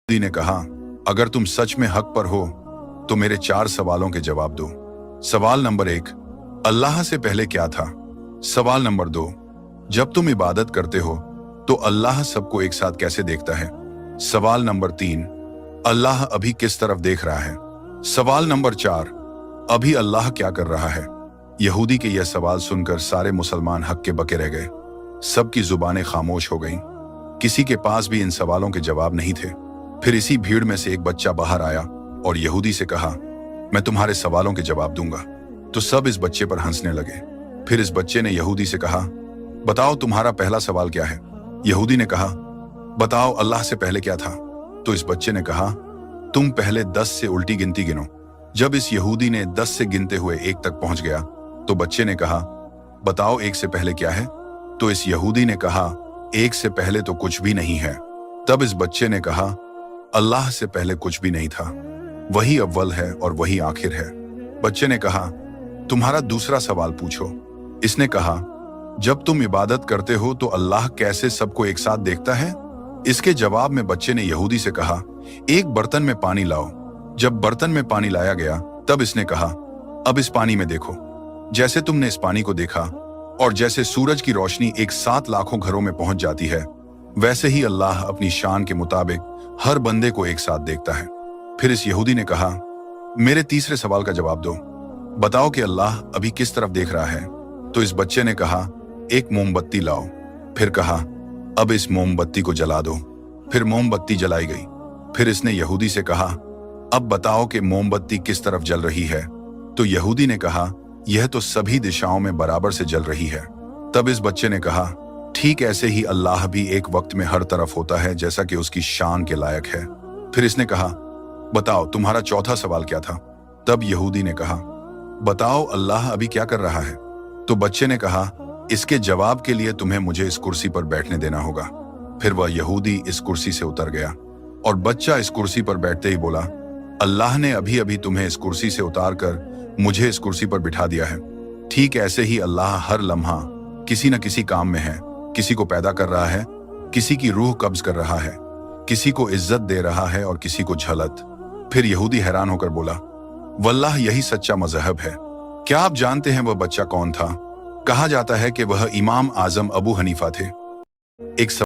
यहूदी ने कहा, अगर तुम सच में हक पर हो तो मेरे 4 सवालों के जवाब दो। सवाल नंबर 1, अल्लाह से पहले क्या था? सवाल नंबर 2, जब तुम इबादत करते हो तो अल्लाह सबको एक साथ कैसे देखता है? सवाल नंबर 3, अल्लाह अभी किस तरफ देख रहा है? सवाल नंबर 4, अभी अल्लाह क्या कर रहा है? यहूदी के यह सवाल सुनकर सारे मुसलमान हक्के बके रह गए। सबकी जुबानें खामोश हो गईं। किसी के पास भी इन सवालों के जवाब नहीं थे। फिर इसी भीड़ में से एक बच्चा बाहर आया और यहूदी से कहा, मैं तुम्हारे सवालों के जवाब दूंगा। तो सब इस बच्चे पर हंसने लगे। फिर इस बच्चे ने यहूदी से कहा, बताओ तुम्हारा पहला सवाल क्या है? यहूदी ने कहा, बताओ अल्लाह से पहले क्या था? तो इस बच्चे ने कहा, तुम पहले 10 से उल्टी गिनती गिनो। जब इस यहूदी ने 10 से गिनते हुए 1 तक पहुंच गया तो बच्चे ने कहा, बताओ 1 से पहले क्या है? तो इस यहूदी ने कहा, 1 से पहले तो कुछ भी नहीं है। तब इस बच्चे ने कहा, अल्लाह से पहले कुछ भी नहीं था, वही अव्वल है और वही आखिर है। बच्चे ने कहा, तुम्हारा दूसरा सवाल पूछो। इसने कहा, जब तुम इबादत करते हो तो अल्लाह कैसे सबको एक साथ देखता है? इसके जवाब में बच्चे ने यहूदी से कहा, एक बर्तन में पानी लाओ। जब बर्तन में पानी लाया गया तब इसने कहा, अब इस पानी में देखो। जैसे तुमने इस पानी को देखा और जैसे सूरज की रोशनी एक साथ लाखों घरों में पहुंच जाती है, वैसे ही अल्लाह अपनी शान के मुताबिक हर बंदे को एक साथ देखता है। फिर इस यहूदी ने कहा, मेरे तीसरे सवाल का जवाब दो। बताओ कि अल्लाह अभी किस तरफ देख रहा है? तो इस बच्चे ने कहा, एक मोमबत्ती लाओ। फिर कहा, अब इस मोमबत्ती को जला दो। फिर मोमबत्ती जलाई गई। फिर इसने यहूदी से कहा, अब बताओ कि मोमबत्ती किस तरफ जल रही है? तो यहूदी ने कहा, यह तो सभी दिशाओं में बराबर से जल रही है। तब इस बच्चे ने कहा, ठीक ऐसे ही अल्लाह भी एक वक्त में हर तरफ होता है जैसा कि उसकी शान के लायक है। फिर इसने कहा, बताओ तुम्हारा चौथा सवाल क्या था? तब यहूदी ने कहा, बताओ अल्लाह अभी क्या कर रहा है? तो बच्चे ने कहा, इसके जवाब के लिए तुम्हें मुझे इस कुर्सी पर बैठने देना होगा। फिर वह यहूदी इस कुर्सी से उतर गया और बच्चा इस कुर्सी पर बैठते ही बोला, अल्लाह ने अभी अभी तुम्हें इस कुर्सी से उतार कर मुझे इस कुर्सी पर बिठा दिया है। ठीक ऐसे ही अल्लाह हर लम्हा किसी न किसी काम में है। किसी को पैदा कर रहा है, किसी की रूह कब्ज कर रहा है, किसी को इज्जत दे रहा है और किसी को झलत। फिर यहूदी हैरान होकर बोला, वल्लाह यही सच्चा मजहब है। क्या आप जानते हैं वह बच्चा कौन था? कहा जाता है कि वह इमाम आजम अबू हनीफा थे। एक